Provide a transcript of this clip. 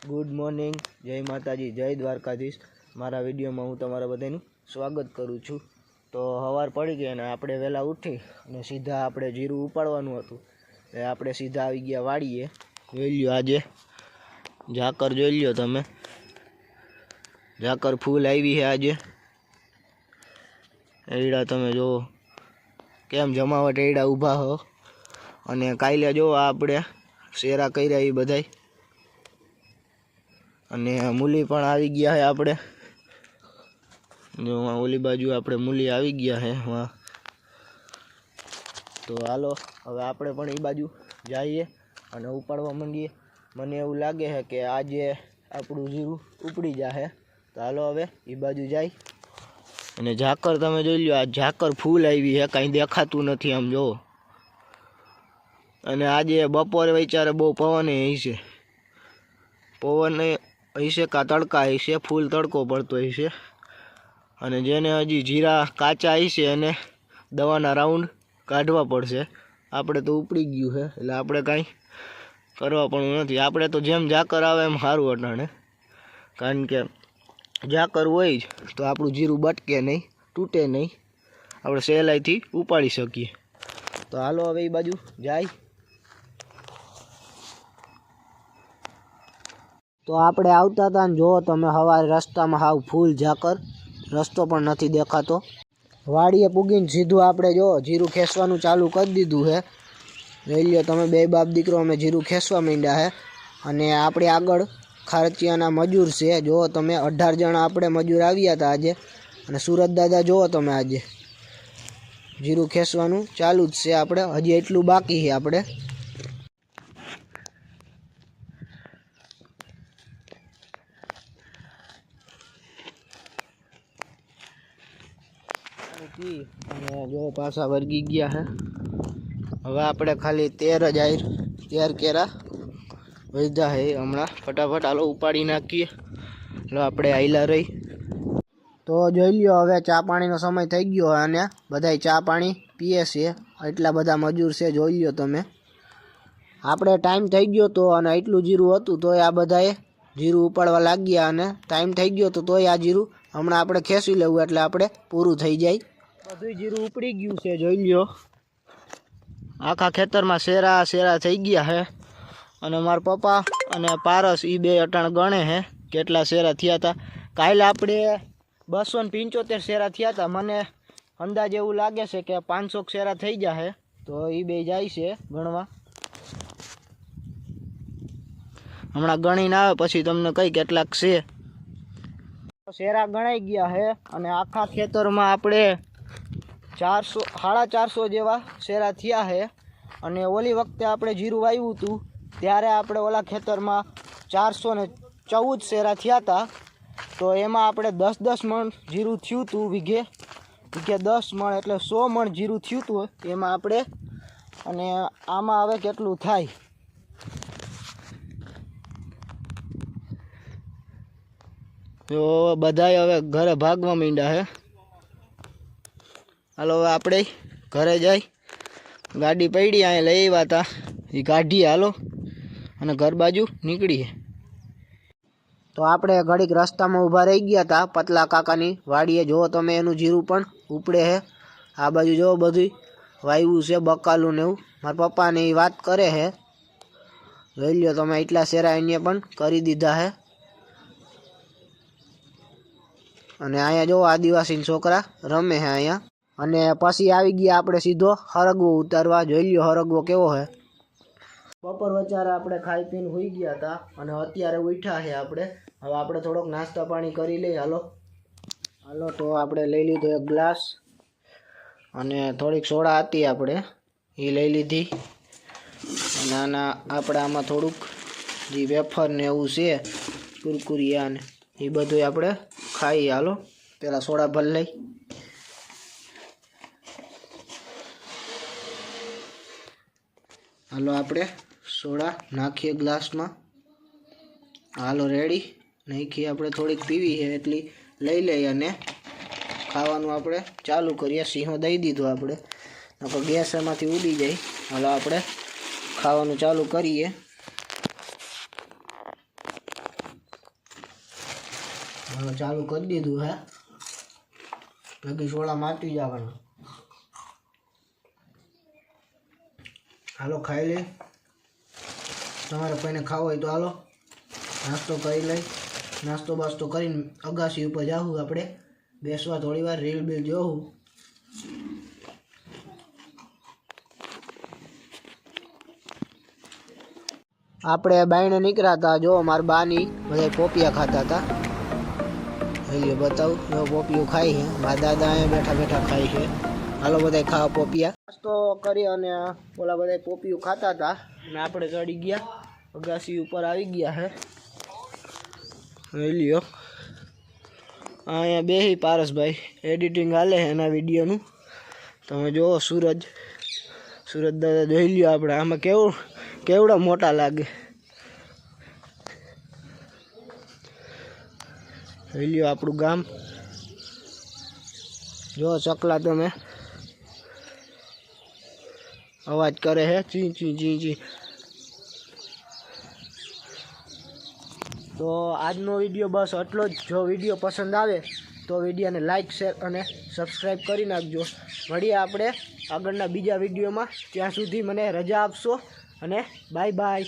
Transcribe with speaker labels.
Speaker 1: Good morning, जय माताजी, जय द्वारकाधीश। मारा विडियो में हूँ तमारा बधाईनुं स्वागत करूँ छूँ। तो हवार पड़ी गई ने आपणे वहेला उठी ने सीधा आपणे जीरू उपाड़वानुं हतुं એટલે આપણે सीधा આવી ગયા વાડીએ। જોઈ લ્યો આજે ઝાકર જોઈ લ્યો તમે, ઝાકર ફૂલ આવી છે આજે। એડા તમે જો કેમ જમાવટ એડા ઊભા હો અને કાલે જો આપણે શેરા કર્યા એ બધાય અને મૂલી પણ આવી ગયા है। આપણે जो ओली बाजू આપણે मूली આવી ગયા है वहाँ। तो हालो हवे આપણે પણ ई बाजू जाइए અને ઉપાડવા માંડીએ। મને એવું લાગે છે કે આજે આપણું જીરું ઉપડી જાહે। તો હાલો હવે ई बाजू જાય અને ઝાકર તમે જોઈ લ્યો, આ ઝાકર ફૂલ આવી છે, કાંઈ દેખાતું નથી આમ જો। અને આજે બપોરે વિચારે બહુ પવન હશે, પવન હશે કા તડકા હશે, ફૂલ તડકો પડતો હશે। અને જેને હજી જીરા કાચા હશે એને દવાના રાઉન્ડ કાઢવા પડશે। આપણે તો ઉપડી ગયું છે એટલે આપણે કાંઈ કરવા પણ નથી। આપણે તો જેમ ઝાકર આવે એમ સારું અટાણે, કારણ કે ઝાકર હોય જ તો આપણું જીરું બટકે નહીં, તૂટે નહીં, આપણે સહેલાઈથી ઉપાડી શકીએ। તો હાલો હવે એ બાજુ જાય। तो आपणे आवता था जो तमे हवारे रस्ता में हाव फूल झाकर, रस्तो पण नहीं देखातो। वाड़ीए पूगीने सीधू आपणे जो जीरू खेसवानुं चालू कर दीधुं है। જોઈ લ્યો તમે, બે बाप दीकरो अमे जीरू खेसवा मांड्या है। अने आपणे आगळ खारचियाना मजूर छे, जो तमे 18 जणा आपणे मजूर आव्या था आजे। अने सूरत दादा जो तमे आजे जीरू खेसवानुं चालू ज छे। आपणे हजी एटलुं बाकी छे। आपणे जो पासा वर्गी गया है। हवे आपणे खाली 13 ज आयर 13 केरा वध्या है हमणा। फटाफट हालो उपाड़ी नाखीए। लो आपणे आयला रही। तो जोई ल्यो हवे चा पाणीनो समय थई गयो अने बधाय चा पाणी पीए छे, एटला बधा मजूर छे। जोई ल्यो तमे, आपणे टाइम थई गयो तो अने एटलुं जीरू हतुं तोय आ बधाए जीरू उपाड़वा लाग्या अने टाइम थई गयो तो तोय आ जीरू हमणा आपणे खेसी लेवुं एटले आपणे पूरुं थई जाय। બધું જીરું ઉપડી ગયું છે, જોઈ લ્યો। આખા ખેતરમાં શેરા શેરા થઈ ગયા છે। અને મારા પપ્પા અને પારસ એ બે અટાણ ગણે છે કેટલા શેરા થયા હતા। કાલે આપણે 275 શેરા થયા હતા। મને અંદાજ એવું લાગે છે કે 500 શેરા થઈ જશે। તો એ બે જાય છે ગણવા। હમણાં ગણીને આવે પછી તમને કઈ કેટલાક છે। શેરા ગણાઈ ગયા છે અને આખા ખેતરમાં આપણે 400 जेवा शेरा थिया है। अने ओली वखते आपणे जीरू वाव्युं हतुं त्यारे आपणे ओला खेतर में 414 शेरा थिया था। तो एमां आपणे 10-10 मण जीरू थयुं हतुं। वीघे 10 मण एटले 100 मण जीरू थयुं हतुं एमां आपणे। अने आमां हवे केटलुं थाय तो बधाय हवे घरे भागवा मांड्या है। हालो आपणे घरे जाई, गाड़ी पड़ी अँ लई आव्या था ए काढीए। हालो अने घर बाजू निकळीए। तो आपणे घड़ीक रस्ता में ऊभा रही गया था पतला काकानी वाड़ीए। जो तमे एनुं जीरू पण उपड़े है। आ बाजू जो बधुं वाव्युं छे बकालुं ने एवुं। मारा पप्पा ने ई वात करे है। जोई ल्यो तमे, एटला शेरा एने पण करी दीधा है। अने अहींया जो आदिवासी छोकरा रमे है अहींया। अने पछी आवी गया आपणे सीधो हरगवो उतारवा। जोई ल्यो हरगवो केवो है। बपोर वचारे आपणे खाई पीने हुई गया था अने अत्यारे उठ्या है आपणे। हवे आपणे थोड़ोक नास्ता पाणी करी लई। हालो हालो तो आपणे लई लीधो एक ग्लास अने थोड़ीक सोडा हती आपणे ए लई लीधी। अने आना आपणे आमां थोड़ुंक जे वेफर ने एवुं छे कुरकुरिया ने ए बधुं आपणे खाई। हालो पेला सोडा भर लई। हालो आपणे सोडा नाखीए ग्लास में। हालो रेडी नाखी आपणे थोड़ीक पीवी है एटली लई लई अने खावानुं आपणे चालू करीए। सीहो दई दीधो आपणे, नकर गैस एमांथी उडी जाय। हालो आपणे खावानुं चालू करीए। ચાલુ કરી દીધું હે, બાકી સોડા માટી જવાના. હાલો ખાઈ લે, તમારે કોઈને ખાવો હોય તો હાલો નાસ્તો કરી લઈ. નાસ્તો બાસ્તો કરીને અગાસી ઉપર જાવું આપણે બેસવા, થોડી વાર રીલ બીલ જોવું. આપણે બાયણે નીકળ્યા હતા. જો મારા બાની બધા પોપિયા ખાતા હતા. એ બતાવું, જો પોપિયું ખાઈ છે. મારા દાદા અહીંયા બેઠા બેઠા ખાઈ છે. હાલો બધા ખાવા પોપિયા. નાસ્તો કરી અને ઓલા બધા પોપિયું ખાતા હતા અને આપણે ચડી ગયા અગાસી ઉપર, આવી ગયા હે. લ્યો અહીંયા બેહી પારસભાઈ એડિટિંગ હાલે એના વિડીયોનું. તમે જુઓ સૂરજ દાદા જોઈ લ્યો. આપણે આમાં કેવડા મોટા લાગે. જોઈ લ્યો આપણું ગામ. જો ચકલા તમે અવાજ કરે છે, ચી ચી ચી ચી. તો આજનો વિડીયો બસ આટલો જ. જો વિડીયો પસંદ આવે તો વિડીયોને લાઇક, શેર અને સબસ્ક્રાઈબ કરી નાખજો. મળીએ આપણે આગળના બીજા વિડીયોમાં. ત્યાં સુધી મને રજા આપશો અને બાય બાય.